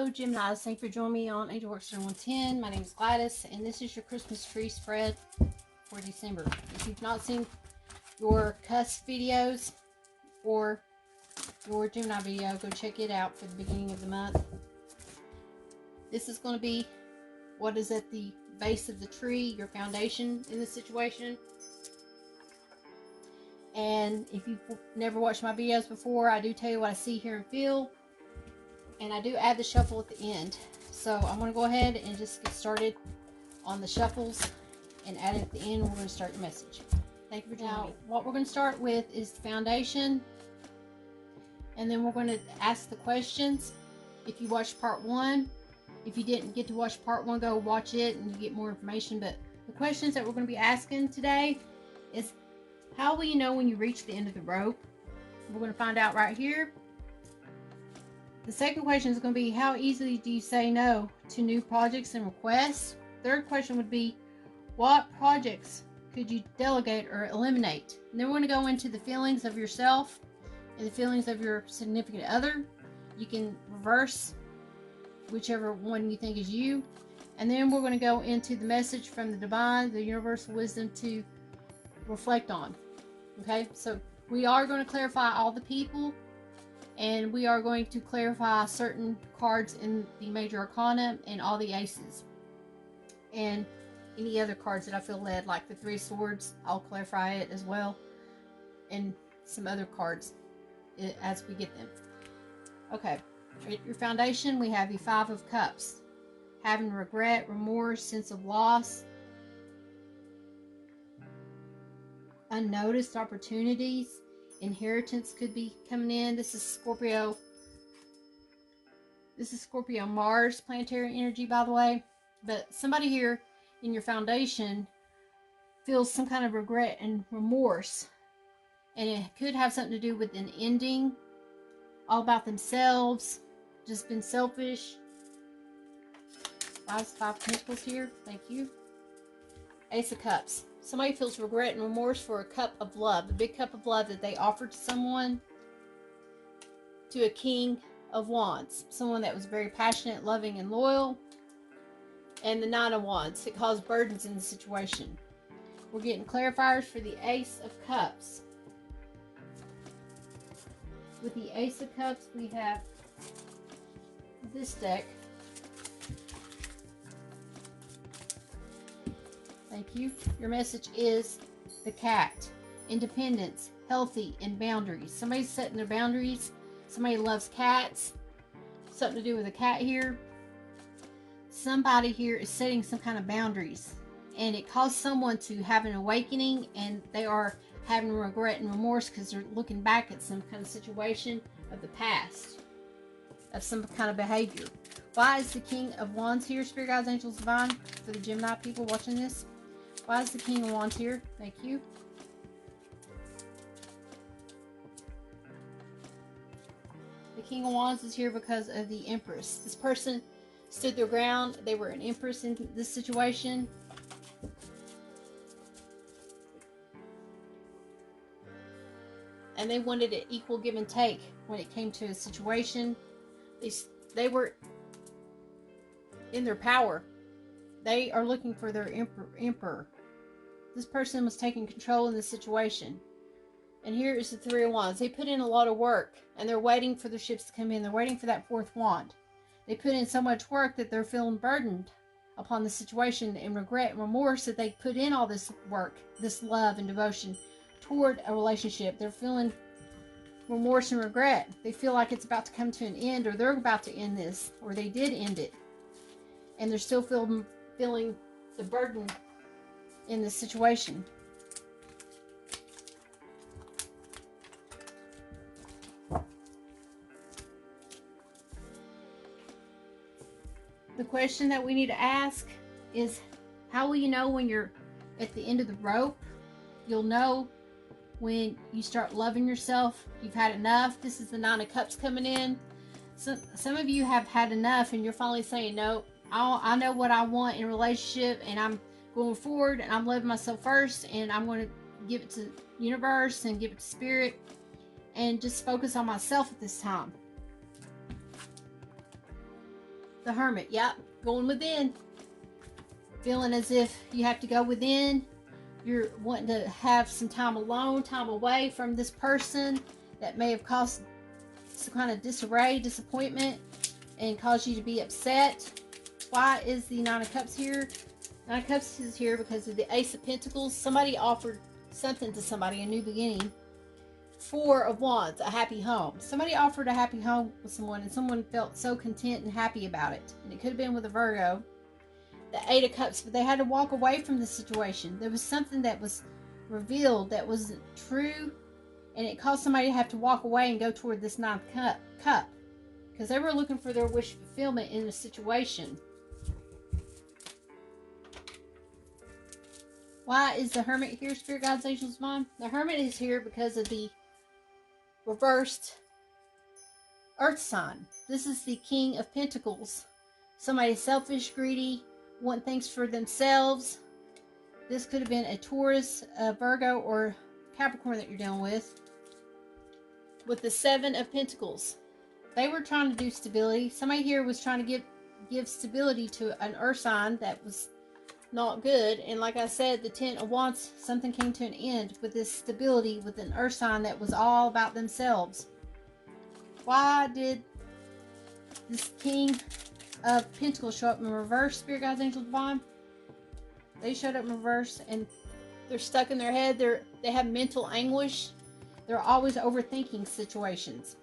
Hello Geminis, thank you for joining me on AngelWorks 110. My name is Gladys and this is your Christmas tree spread for December. If you've not seen your Cusp videos or your Gemini video, go check it out for the beginning of the month. This is going to be what is at the base of the tree, your foundation in this situation. And if you've never watched my videos before, I do tell you what I see, hear, and feel. And I do add the shuffle at the end. So I'm going to go ahead and just get started on the shuffles and add it at the end. We're going to start the message. Thank you for joining me. What we're going to start with is the foundation. And then we're going to ask the questions. If you watched part 1, if you didn't get to watch part 1, go watch it and you get more information. But the questions that we're going to be asking today is, how will you know when you reach the end of the rope? We're going to find out right here. The second question is going to be, how easily do you say no to new projects and requests? Third question would be, what projects could you delegate or eliminate? And then we're going to go into the feelings of yourself and the feelings of your significant other. You can reverse whichever one you think is you. And then we're going to go into the message from the divine, the universal wisdom to reflect on. Okay, so we are going to clarify all the people. And we are going to clarify certain cards in the major arcana and all the aces. And any other cards that I feel led, like the 3 of Swords, I'll clarify it as well. And some other cards as we get them. Okay, at your foundation, we have the 5 of Cups. Having regret, remorse, sense of loss. Unnoticed opportunities. Inheritance could be coming in. This is Scorpio. This is Scorpio Mars planetary energy, by the way. But somebody here in your foundation feels some kind of regret and remorse. And it could have something to do with an ending. All about themselves. Just been selfish. Five of Pentacles here. Thank you. Ace of Cups. Somebody feels regret and remorse for a cup of love, the big cup of love that they offered to someone, to a King of Wands, someone that was very passionate, loving, and loyal, and the 9 of Wands. It caused burdens in the situation. We're getting clarifiers for the Ace of Cups. With the Ace of Cups, we have this deck. Thank you. Your message is the cat. Independence, healthy, and boundaries. Somebody's setting their boundaries. Somebody loves cats. Something to do with a cat here. Somebody here is setting some kind of boundaries. And it caused someone to have an awakening. And they are having regret and remorse because they're looking back at some kind of situation of the past. Of some kind of behavior. Why is the King of Wands here? Spirit Guides, Angels, Divine. For the Gemini people watching this. Why is the King of Wands here? Thank you. The King of Wands is here because of the Empress. This person stood their ground. They were an Empress in this situation. And they wanted an equal give and take when it came to a situation. They were in their power. They are looking for their emperor. This person was taking control in this situation. And here is the 3 of Wands. They put in a lot of work. And they're waiting for the ships to come in. They're waiting for that 4th wand. They put in so much work that they're feeling burdened upon the situation. And regret and remorse that they put in all this work. This love and devotion toward a relationship. They're feeling remorse and regret. They feel like it's about to come to an end. Or they're about to end this. Or they did end it. And they're still feeling the burden in this situation. The question that we need to ask is, how will you know when you're at the end of the rope? You'll know when you start loving yourself. You've had enough. This is the 9 of Cups coming in. Some of you have had enough and you're finally saying, no, I know what I want in a relationship and I'm going forward and I'm loving myself first and I'm going to give it to the universe and give it to spirit and just focus on myself at this time. The Hermit. Yep. Going within. Feeling as if you have to go within. You're wanting to have some time alone, time away from this person that may have caused some kind of disarray, disappointment, and caused you to be upset. Why is the Nine of Cups here? Nine of Cups is here because of the Ace of Pentacles. Somebody offered something to somebody, a new beginning. Four of Wands, a happy home. Somebody offered a happy home with someone, and someone felt so content and happy about it. And it could have been with a Virgo. The Eight of Cups, but they had to walk away from the situation. There was something that was revealed that wasn't true, and it caused somebody to have to walk away and go toward this Ninth Cup. Because they were looking for their wish fulfillment in a situation. Why is the Hermit here, Spirit Guides, Angels, Divine? The Hermit is here because of the reversed Earth sign. This is the King of Pentacles. Somebody selfish, greedy, want things for themselves. This could have been a Taurus, a Virgo, or Capricorn that you're dealing with. With the Seven of Pentacles. They were trying to do stability. Somebody here was trying to give stability to an Earth sign that was not good. And like I said, the Ten of Wands, something came to an end with this stability with an Earth sign that was all about themselves. Why did this King of Pentacles show up in reverse, Spirit Guides, Angels, Divine? They showed up in reverse, and they're stuck in their head. They have mental anguish. They're always overthinking situations.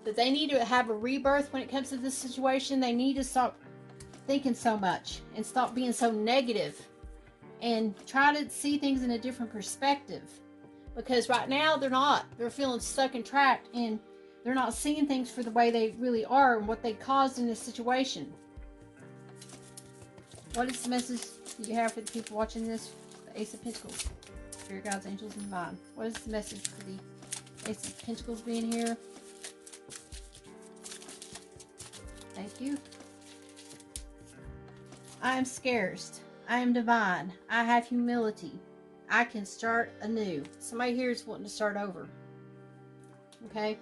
But they need to have a rebirth when it comes to this situation. They need to stop thinking so much and stop being so negative and try to see things in a different perspective. Because right now they're not. They're feeling stuck and trapped, and they're not seeing things for the way they really are and what they caused in this situation. What is the message you have for the people watching this? The Ace of Pentacles. Spirit Guides, Angels, and Divine. What is the message for the Ace of Pentacles being here? Thank you. I am scarce. I am divine. I have humility. I can start anew. Somebody here is wanting to start over. Okay?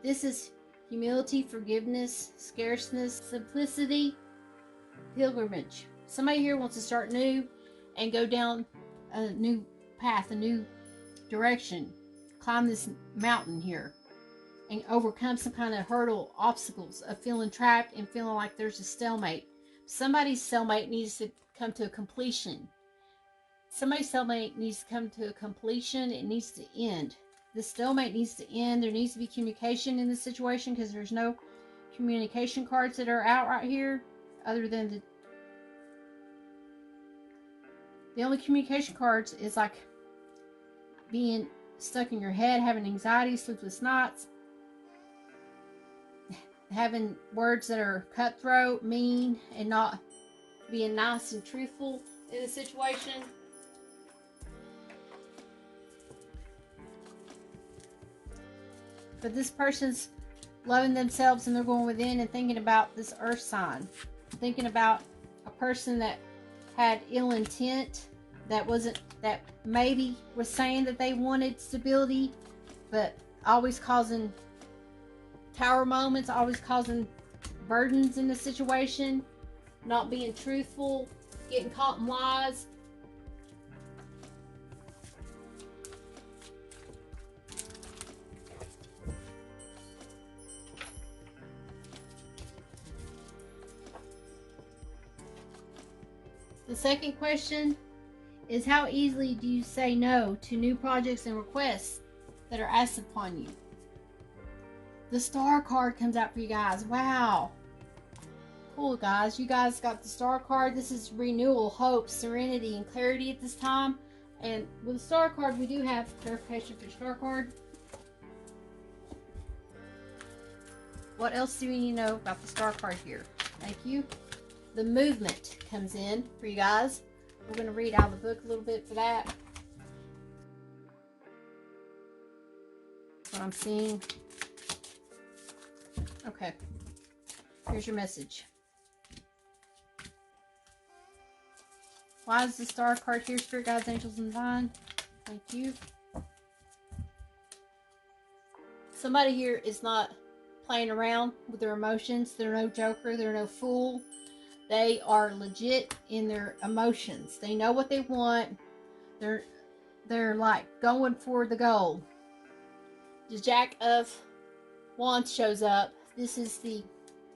This is humility, forgiveness, scarceness, simplicity, pilgrimage. Somebody here wants to start new and go down a new path, a new direction. Climb this mountain here and overcome some kind of hurdle, obstacles of feeling trapped and feeling like there's a stalemate. Somebody's stalemate needs to come to a completion. Somebody's stalemate needs to come to a completion. It needs to end. The stalemate needs to end. There needs to be communication in this situation because there's no communication cards that are out right here other than the only communication cards is like being stuck in your head, having anxiety, sleepless nights, having words that are cutthroat, mean, and not being nice and truthful in a situation. But this person's loving themselves and they're going within and thinking about this earth sign. Thinking about a person that had ill intent, that maybe was saying that they wanted stability, but always causing tower moments, always causing burdens in the situation, not being truthful, getting caught in lies. The second question is, how easily do you say no to new projects and requests that are asked upon you? The Star card comes out for you guys. Wow. Cool, guys. You guys got the Star card. This is renewal, hope, serenity, and clarity at this time. And with the Star card, we do have clarification for the Star card. What else do we need to know about the Star card here? Thank you. The movement comes in for you guys. We're going to read out of the book a little bit for that. That's what I'm seeing. Okay. Here's your message. Why is the Star card here, Spirit Guides, Angels, and Divine? Thank you. Somebody here is not playing around with their emotions. They're no joker. They're no fool. They are legit in their emotions. They know what they want. They're like going for the goal. The Jack of Wands shows up. This is the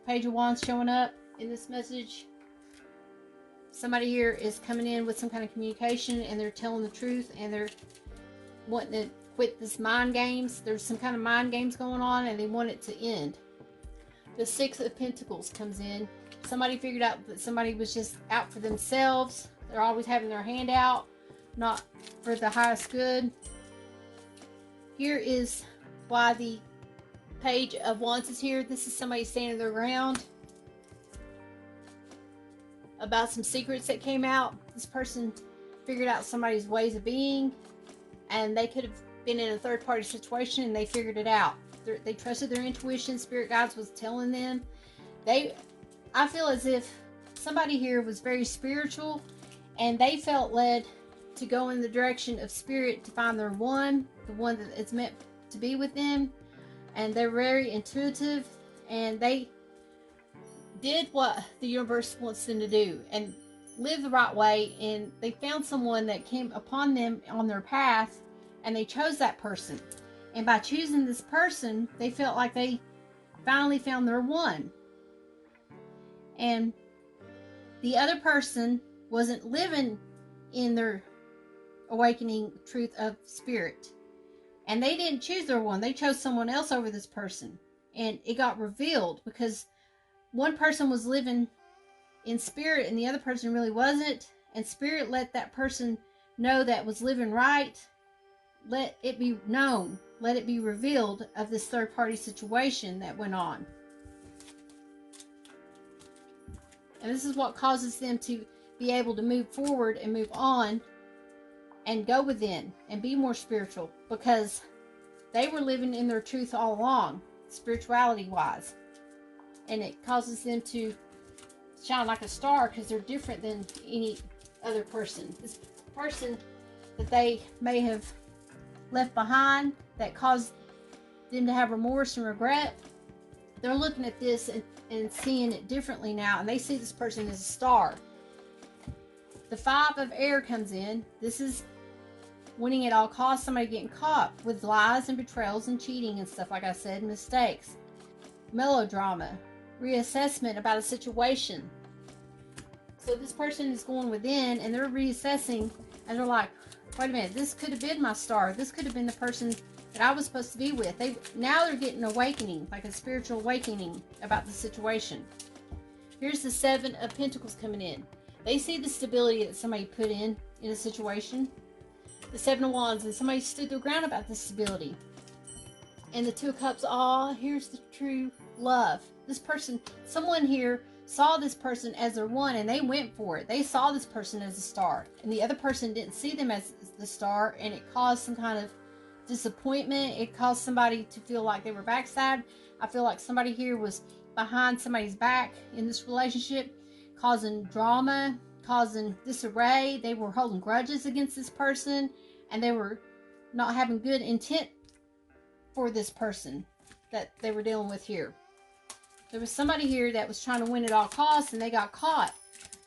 Page of Wands showing up in this message. Somebody here is coming in with some kind of communication, and they're telling the truth, and they're wanting to quit this mind games. There's some kind of mind games going on, and they want it to end. The Six of Pentacles comes in. Somebody figured out that somebody was just out for themselves. They're always having their hand out, not for the highest good. Here is why the Page of Wands is here. This is somebody standing their ground about some secrets that came out. This person figured out somebody's ways of being, and they could have been in a third-party situation, and they figured it out. They trusted their intuition. Spirit guides was telling them. I feel as if somebody here was very spiritual, and they felt led to go in the direction of spirit to find their one, the one that it's meant to be with them. And they're very intuitive, and they did what the universe wants them to do and live the right way. And they found someone that came upon them on their path, and they chose that person. And by choosing this person, they felt like they finally found their one. And the other person wasn't living in their awakening truth of spirit. And they didn't choose their one. They chose someone else over this person. And it got revealed because one person was living in spirit and the other person really wasn't. And spirit let that person know that was living right. Let it be known. Let it be revealed of this third-party situation that went on. And this is what causes them to be able to move forward and move on and go within and be more spiritual, because they were living in their truth all along, spirituality wise. And it causes them to shine like a star because they're different than any other person. This person that they may have left behind that caused them to have remorse and regret, they're looking at this and seeing it differently now, and they see this person as a star. The Five of Air comes in. This is winning at all costs, somebody getting caught with lies and betrayals and cheating and stuff, like I said, mistakes. Melodrama, reassessment about a situation. So this person is going within and they're reassessing, and they're like, wait a minute, this could have been my star. This could have been the person that I was supposed to be with. Now they're getting an awakening, like a spiritual awakening about the situation. Here's the Seven of Pentacles coming in. They see the stability that somebody put in a situation. The Seven of Wands, and somebody stood their ground about this stability. And the Two of Cups, here's the true love. This person, someone here saw this person as their one, and they went for it. They saw this person as a star, and the other person didn't see them as the star, and it caused some kind of disappointment. It caused somebody to feel like they were backstabbed. I feel like somebody here was behind somebody's back in this relationship, causing drama, causing disarray. They were holding grudges against this person, and they were not having good intent for this person that they were dealing with here. There was somebody here that was trying to win at all costs, and they got caught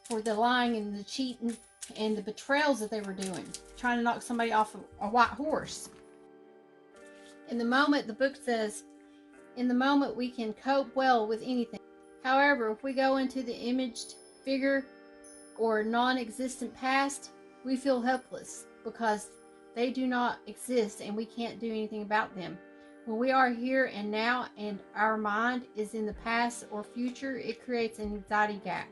for the lying and the cheating and the betrayals that they were doing, trying to knock somebody off a white horse. In the moment, the book says, in the moment we can cope well with anything. However, if we go into the imaged figure or non-existent past, we feel helpless because they do not exist and we can't do anything about them. When we are here and now and our mind is in the past or future, it creates an anxiety gap.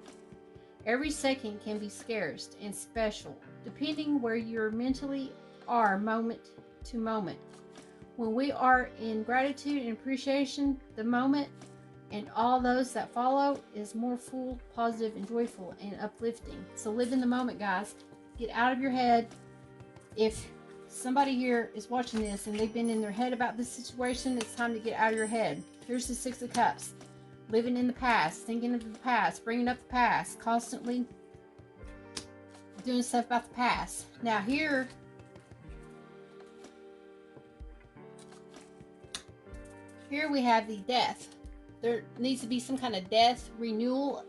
Every second can be scarce and special, depending where you mentally are moment to moment. When we are in gratitude and appreciation, the moment and all those that follow is more full, positive, and joyful and uplifting. So live in the moment, guys. Get out of your head. If somebody here is watching this and they've been in their head about this situation, it's time to get out of your head. Here's the Six of Cups. Living in the past, thinking of the past, bringing up the past, constantly doing stuff about the past. Now here we have the Death. There needs to be some kind of death, renewal,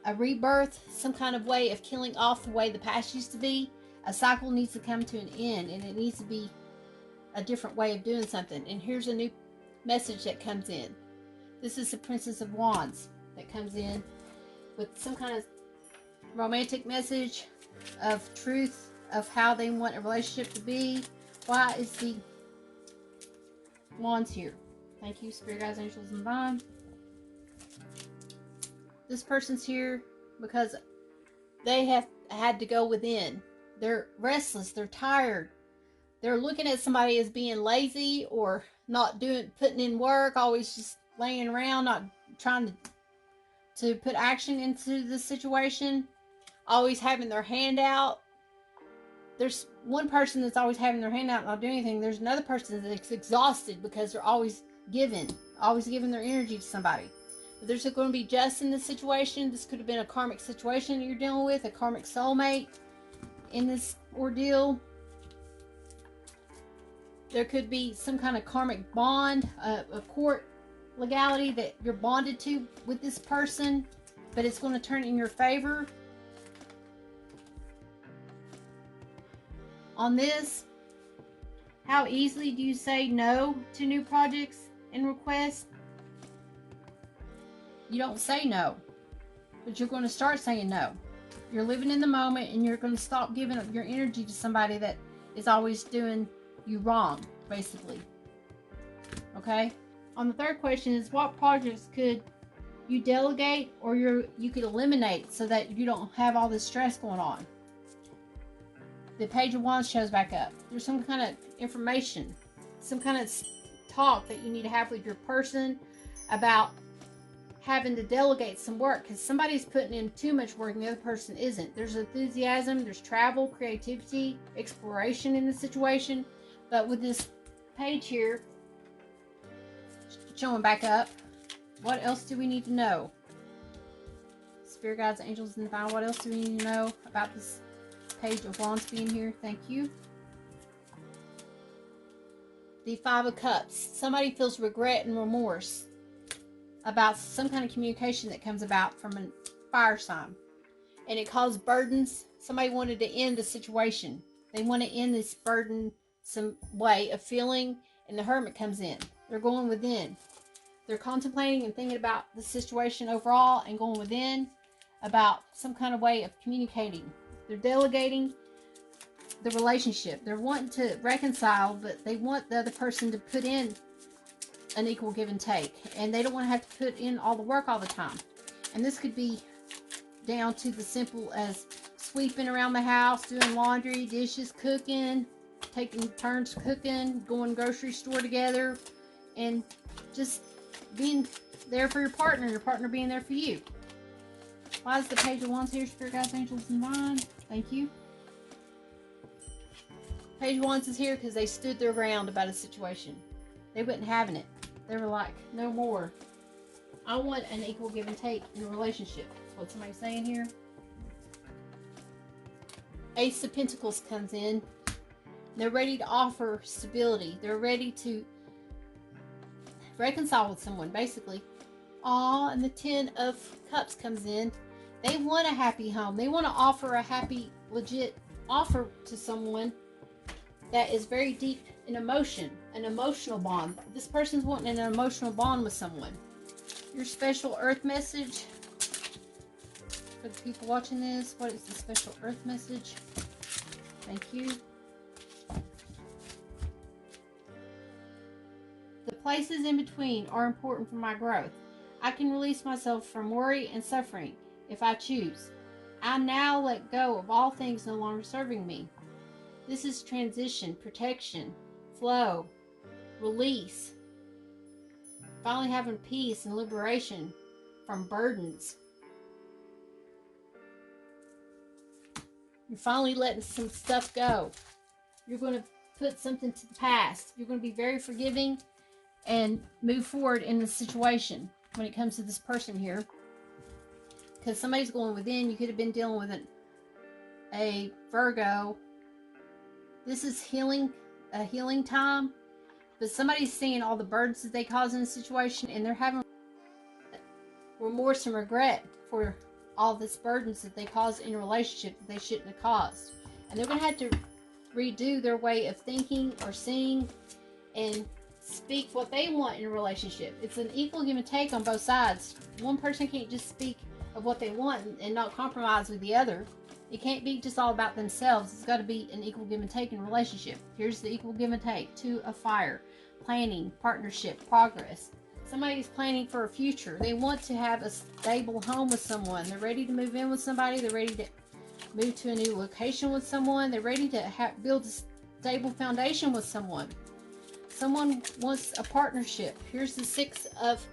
a rebirth, some kind of way of killing off the way the past used to be. A cycle needs to come to an end, and it needs to be a different way of doing something. And here's a new message that comes in. This is the Princess of Wands that comes in with some kind of romantic message of truth of how they want a relationship to be. Why is the Wands here? Thank you, Spirit Guides, Angels, and Divine. This person's here because they have had to go within. They're restless. They're tired. They're looking at somebody as being lazy or not putting in work, always just laying around, not trying to put action into the situation, always having their hand out. There's one person that's always having their hand out and not doing anything. There's another person that's exhausted because they're always giving their energy to somebody. But there's going to be justice in this situation. This could have been a karmic situation that you're dealing with, a karmic soulmate in this ordeal. There could be some kind of karmic bond, a court legality that you're bonded to with this person, but it's going to turn in your favor. On this, how easily do you say no to new projects and requests? You don't say no, but you're going to start saying no. You're living in the moment, and you're going to stop giving up your energy to somebody that is always doing you wrong, basically. Okay? On the third question is, what projects could you delegate or you could eliminate so that you don't have all this stress going on? The Page of Wands shows back up. There's some kind of information, some kind of talk that you need to have with your person about having to delegate some work, because somebody's putting in too much work and the other person isn't. There's enthusiasm, there's travel, creativity, exploration in the situation. But with this page here showing back up, what else do we need to know? Spirit Guides, Angels, and Divine, what else do we need to know about this Page of Wands being here? Thank you. The Five of Cups. Somebody feels regret and remorse about some kind of communication that comes about from a fire sign, and it caused burdens. Somebody wanted to end the situation. They want to end this burdensome way of feeling, and the Hermit comes in. They're going within. They're contemplating and thinking about the situation overall and going within about some kind of way of communicating. They're delegating the relationship. They're wanting to reconcile, but they want the other person to put in an equal give and take, and they don't want to have to put in all the work all the time. And this could be down to the simple as sweeping around the house, doing laundry, dishes, cooking, taking turns cooking, going grocery store together, and just being there for your partner being there for you. Why is the Page of Wands here, Spirit Guides, Angels, and Divine? Thank you. Page of Wands is here because they stood their ground about a situation. They wasn't having it. They were like, no more. I want an equal give and take in a relationship. That's what somebody's saying here. Ace of Pentacles comes in. They're ready to offer stability. They're ready to reconcile with someone, basically. And the Ten of Cups comes in. They want a happy home. They want to offer a happy, legit offer to someone that is very deep in emotion, an emotional bond. This person's wanting an emotional bond with someone. Your special earth message for the people watching this. What is the special earth message? Thank you. The places in between are important for my growth. I can release myself from worry and suffering if I choose. I now let go of all things no longer serving me. This is transition, protection, flow, release. Finally having peace and liberation from burdens. You're finally letting some stuff go. You're going to put something to the past. You're going to be very forgiving and move forward in the situation when it comes to this person here. Because somebody's going within. You could have been dealing with a Virgo. This is healing, a healing time. But somebody's seeing all the burdens that they cause in the situation, and they're having remorse and regret for all this burdens that they caused in a relationship that they shouldn't have caused. And they're going to have to redo their way of thinking or seeing and speak what they want in a relationship. It's an equal give and take on both sides. One person can't just speak of what they want and not compromise with the other. It can't be just all about themselves. It's got to be an equal give and take in a relationship. Here's the equal give and take. 2 of fire. Planning, partnership, progress. Somebody's planning for a future. They want to have a stable home with someone. They're ready to move in with somebody. They're ready to move to a new location with someone. They're ready to build a stable foundation with someone. Someone wants a partnership. Here's the 6 of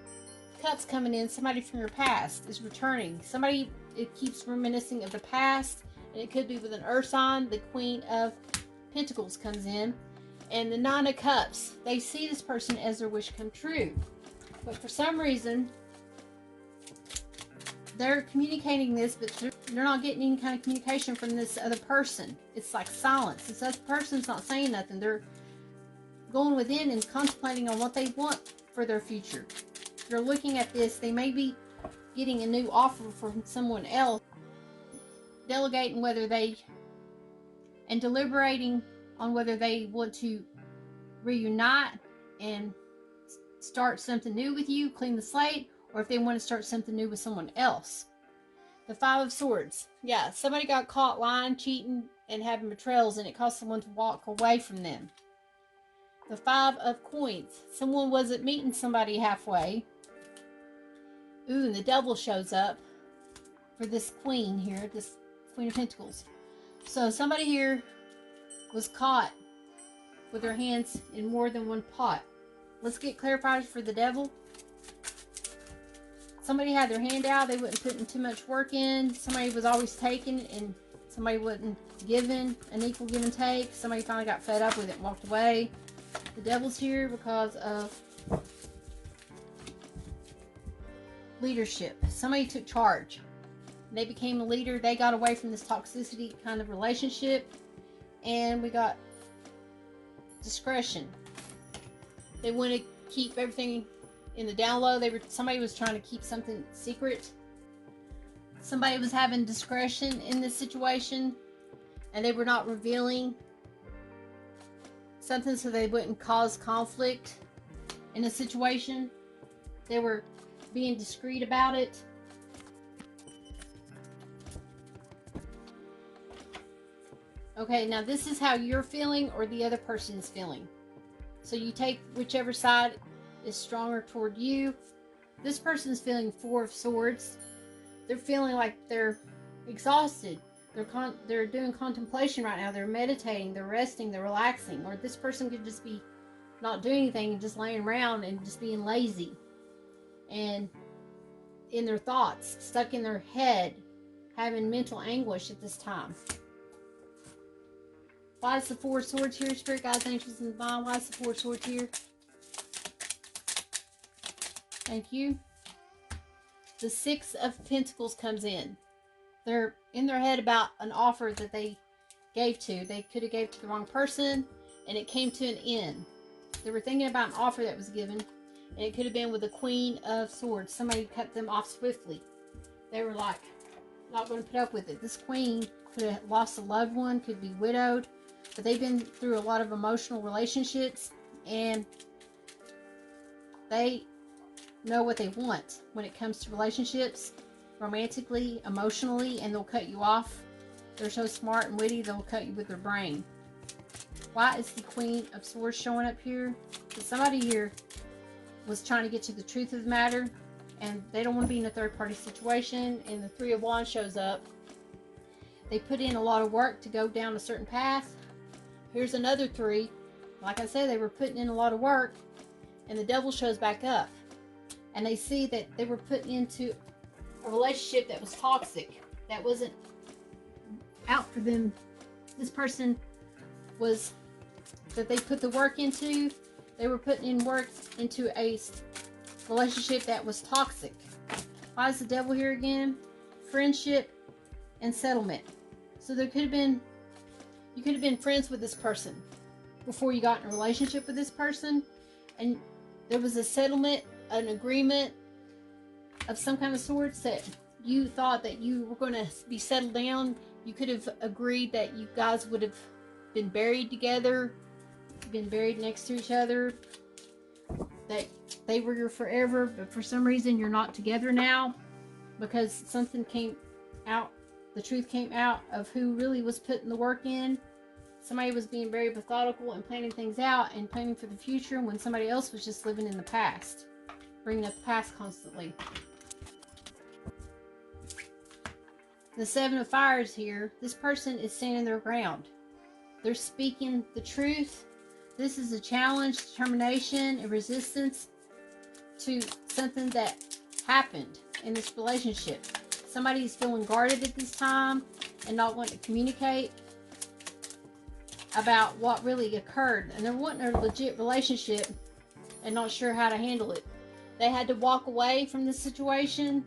Cups coming in. Somebody from your past is returning. Somebody, it keeps reminiscing of the past, and it could be with an earth sign. The Queen of Pentacles comes in, and the 9 of Cups. They see this person as their wish come true, but for some reason they're communicating this, but they're not getting any kind of communication from this other person. It's like silence. This other person's not saying nothing. They're going within and contemplating on what they want for their future. They're looking at this. They may be getting a new offer from someone else, delegating whether they, and deliberating on whether they want to reunite and start something new with you, clean the slate, or if they want to start something new with someone else. The 5 of Swords. Yeah, somebody got caught lying, cheating, and having betrayals, and it caused someone to walk away from them. The 5 of Coins. Someone wasn't meeting somebody halfway. Ooh, and the Devil shows up for this Queen here, this Queen of Pentacles. So somebody here was caught with their hands in more than one pot. Let's get clarified for the Devil. Somebody had their hand out. They wasn't putting too much work in. Somebody was always taking, and somebody wasn't giving an equal give and take. Somebody finally got fed up with it and walked away. The Devil's here because of leadership. Somebody took charge. They became a leader. They got away from this toxicity kind of relationship. And we got discretion. They want to keep everything in the down low. Somebody was trying to keep something secret. Somebody was having discretion in this situation, and they were not revealing something so they wouldn't cause conflict in a situation. They were being discreet about it. Okay, now this is how you're feeling or the other person is feeling. So you take whichever side is stronger toward you. This person is feeling 4 of Swords. They're feeling like they're exhausted. They're doing contemplation right now. They're meditating, they're resting, they're relaxing. Or this person could just be not doing anything and just laying around and just being lazy. And in their thoughts, stuck in their head, having mental anguish at this time. Why is the 4 of Swords here, Spirit Guides, Angels, and Divine? Why is the 4 of Swords here? Thank you. The 6 of Pentacles comes in. They're in their head about an offer that they gave to. They could have gave to the wrong person, and it came to an end. They were thinking about an offer that was given, and it could have been with the Queen of Swords. Somebody cut them off swiftly. They were like, not going to put up with it. This Queen could have lost a loved one, could be widowed, but they've been through a lot of emotional relationships, and they know what they want when it comes to relationships, romantically, emotionally, and they'll cut you off. They're so smart and witty, they'll cut you with their brain. Why is the Queen of Swords showing up here? Because somebody here was trying to get to the truth of the matter, and they don't want to be in a third-party situation. And the 3 of Wands shows up. They put in a lot of work to go down a certain path. Here's another 3. Like I said, they were putting in a lot of work, and the Devil shows back up. And they see that they were put into a relationship that was toxic, that wasn't out for them. This person was, that they put the work into, they were putting in work into a relationship that was toxic. Why is the Devil here again? Friendship and settlement. So there could have been, you could have been friends with this person before you got in a relationship with this person, and there was a settlement, an agreement, of some kind of sorts, that you thought that you were going to be settled down. You could have agreed that you guys would have been buried together, been buried next to each other, that they were your forever, but for some reason you're not together now because something came out, the truth came out of who really was putting the work in. Somebody was being very methodical and planning things out and planning for the future, when somebody else was just living in the past, bringing up the past constantly. The Seven of Fires here, this person is standing their ground. They're speaking the truth. This is a challenge, determination, and resistance to something that happened in this relationship. Somebody is feeling guarded at this time and not wanting to communicate about what really occurred. And they're wanting a legit relationship and not sure how to handle it. They had to walk away from this situation.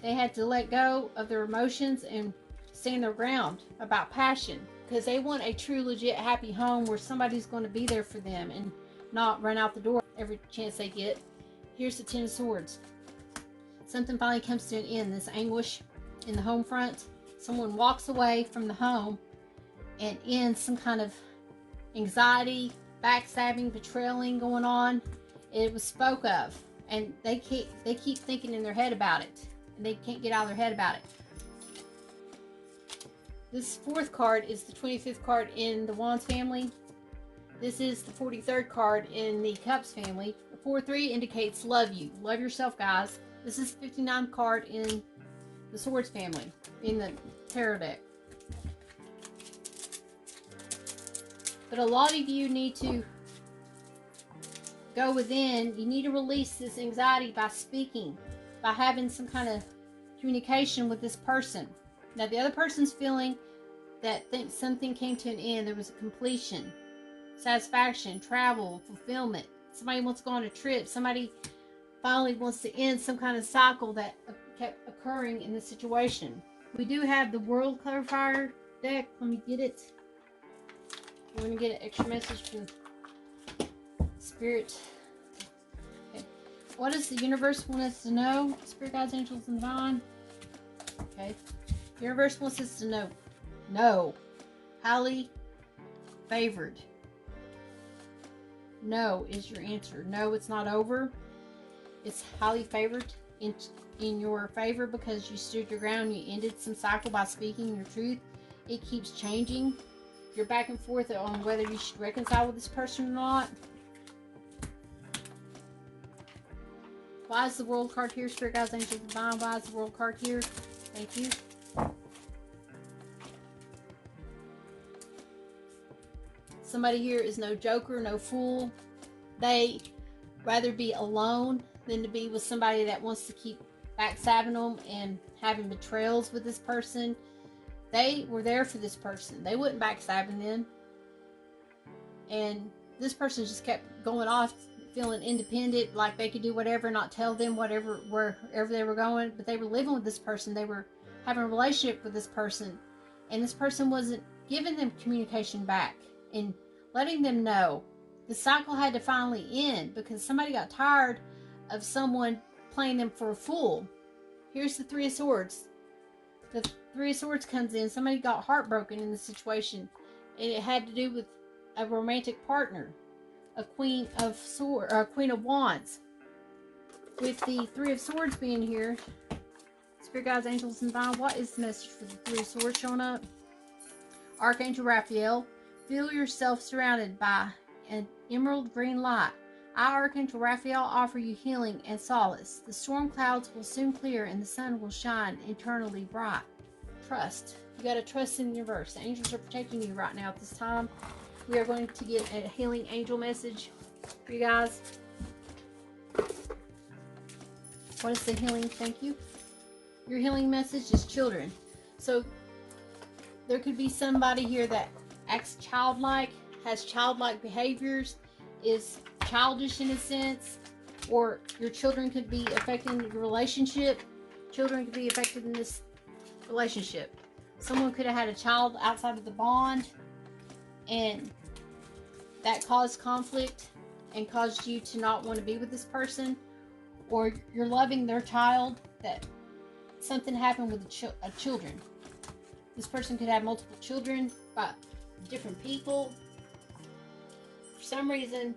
They had to let go of their emotions and stand their ground about passion, because they want a true, legit, happy home where somebody's going to be there for them and not run out the door every chance they get. Here's the Ten of Swords. Something finally comes to an end. This anguish in the home front. Someone walks away from the home and ends some kind of anxiety, backstabbing, betraying going on. It was spoke of, and they keep thinking in their head about it, and they can't get out of their head about it. This fourth card is the 25th card in the Wands family. This is the 43rd card in the Cups family. The 4-3 indicates love you. Love yourself, guys. This is the 59th card in the Swords family, in the tarot deck. But a lot of you need to go within. You need to release this anxiety by speaking, by having some kind of communication with this person. Now, the other person's feeling that something came to an end. There was a completion, satisfaction, travel, fulfillment. Somebody wants to go on a trip. Somebody finally wants to end some kind of cycle that kept occurring in the situation. We do have the World Clarifier deck. Let me get it. We're going to get an extra message from Spirit. Okay. What does the universe want us to know? Spirit guides, angels, and divine. Okay. The universe wants us to know. No. Highly favored. No is your answer. No, it's not over. It's highly favored in your favor because you stood your ground. You ended some cycle by speaking your truth. It keeps changing. You're back and forth on whether you should reconcile with this person or not. Why is the World card here? Spirit guides, angels, divine. Why is the World card here? Thank you. Somebody here is no joker, no fool. They rather be alone than to be with somebody that wants to keep backstabbing them and having betrayals with this person. They were there for this person. They wouldn't backstabbing them. And this person just kept going off, feeling independent, like they could do whatever, not tell them whatever, wherever they were going. But they were living with this person. They were having a relationship with this person. And this person wasn't giving them communication back and letting them know. The cycle had to finally end because somebody got tired of someone playing them for a fool. Here's the Three of Swords. The Three of Swords comes in. Somebody got heartbroken in the situation, and it had to do with a romantic partner, a Queen of Swords, or a Queen of Wands. With the Three of Swords being here, Spirit guides, angels, and divine. What is the message for the Three of Swords showing up? Archangel Raphael. Feel yourself surrounded by an emerald green light. I, Archangel Raphael, offer you healing and solace. The storm clouds will soon clear and the sun will shine eternally bright. Trust. You got to trust in the universe. The angels are protecting you right now at this time. We are going to get a healing angel message for you guys. What is the healing? Thank you. Your healing message is children. So there could be somebody here that acts childlike, has childlike behaviors, is childish in a sense, or your children could be affecting your relationship. Children could be affected in this relationship. Someone could have had a child outside of the bond, and that caused conflict and caused you to not want to be with this person. or you're loving their child, that something happened with the children. This person could have multiple children by different people. For some reason,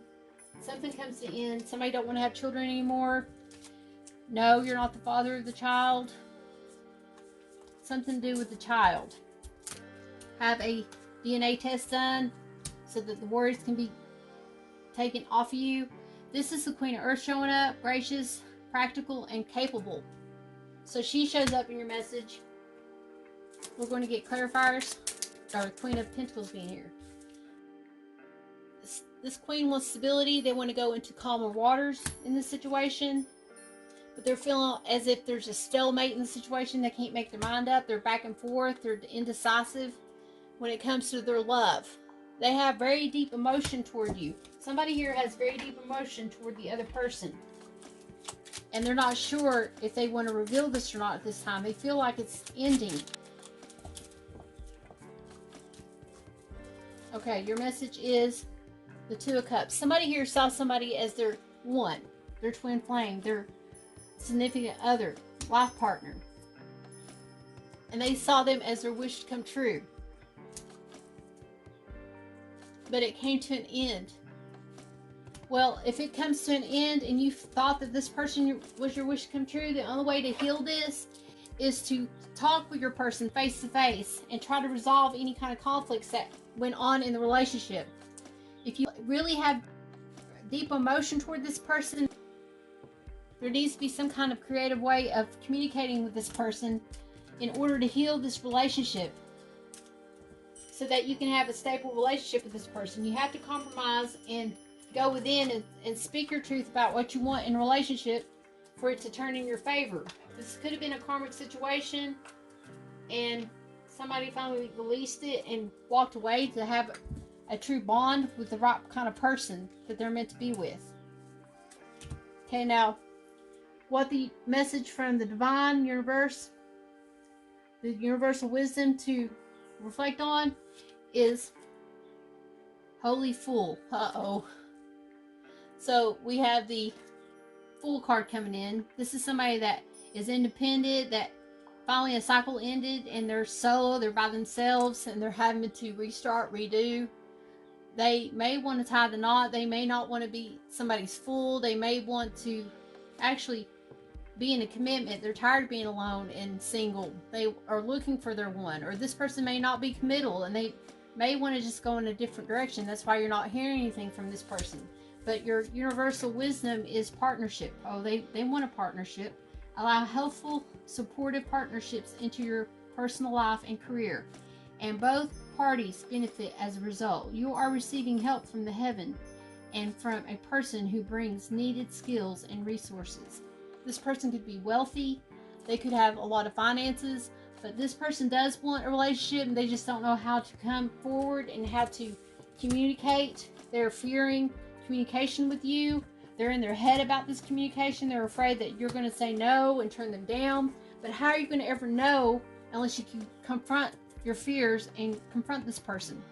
something comes to end. Somebody don't want to have children anymore. No, you're not the father of the child. Something to do with the child. Have a DNA test done so that the worries can be taken off of you. This is the Queen of Earth showing up, gracious, practical, and capable. So she shows up in your message. We're going to get clarifiers. Or Queen of Pentacles being here. This Queen wants stability. They want to go into calmer waters in this situation. But they're feeling as if there's a stalemate in the situation. They can't make their mind up. They're back and forth. They're indecisive when it comes to their love. They have very deep emotion toward you. Somebody here has very deep emotion toward the other person. And they're not sure if they want to reveal this or not at this time. They feel like it's ending. Okay, your message is the Two of Cups. Somebody here saw somebody as their one, their twin flame, their significant other, life partner. And they saw them as their wish to come true. But it came to an end. Well, if it comes to an end and you thought that this person was your wish to come true, the only way to heal this is to talk with your person face to face and try to resolve any kind of conflicts that went on in the relationship. If you really have deep emotion toward this person, there needs to be some kind of creative way of communicating with this person in order to heal this relationship so that you can have a stable relationship with this person. You have to compromise and go within and speak your truth about what you want in a relationship for it to turn in your favor. This could have been a karmic situation and somebody finally released it and walked away to have a true bond with the right kind of person that they're meant to be with. Okay, now what the message from the divine universe, the universal wisdom to reflect on is Holy Fool. Uh-oh. So we have the Fool card coming in. This is somebody that is independent, that finally a cycle ended and they're solo, they're by themselves and they're having to restart, redo. They may want to tie the knot. They may not want to be somebody's fool. They may want to actually be in a commitment. They're tired of being alone and single. They are looking for their one. Or this person may not be committal and they may want to just go in a different direction. That's why you're not hearing anything from this person. But your universal wisdom is partnership. Oh, they want a partnership. Allow healthful, supportive partnerships into your personal life and career. And both parties benefit as a result. You are receiving help from the heaven and from a person who brings needed skills and resources. This person could be wealthy. They could have a lot of finances. But this person does want a relationship and they just don't know how to come forward and how to communicate. They're fearing communication with you. They're in their head about this communication. They're afraid that you're going to say no and turn them down. But how are you going to ever know unless you can confront your fears and confront this person?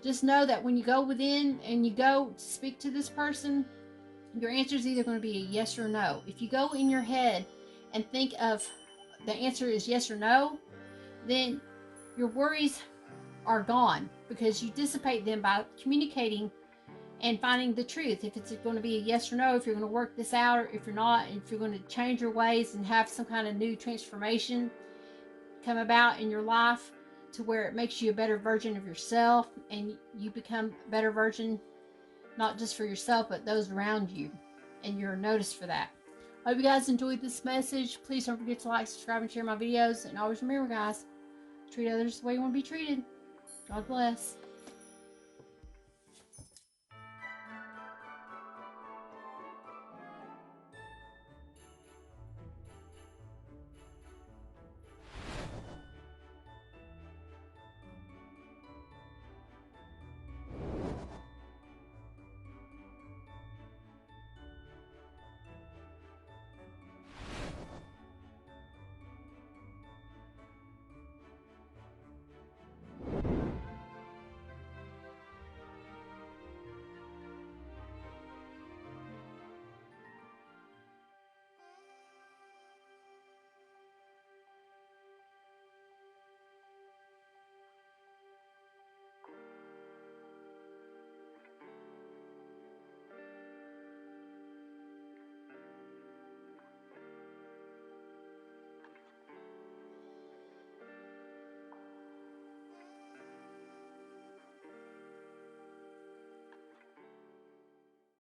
Just know that when you go within and you go to speak to this person, your answer is either going to be a yes or no. If you go in your head and think of the answer is yes or no, then your worries are gone because you dissipate them by communicating and finding the truth. If it's going to be a yes or no, if you're going to work this out, or if you're not, if you're going to change your ways and have some kind of new transformation come about in your life to where it makes you a better version of yourself and you become a better version, not just for yourself, but those around you, and you're noticed for that. I hope you guys enjoyed this message. Please don't forget to like, subscribe, and share my videos. And always remember, guys, treat others the way you want to be treated. God bless.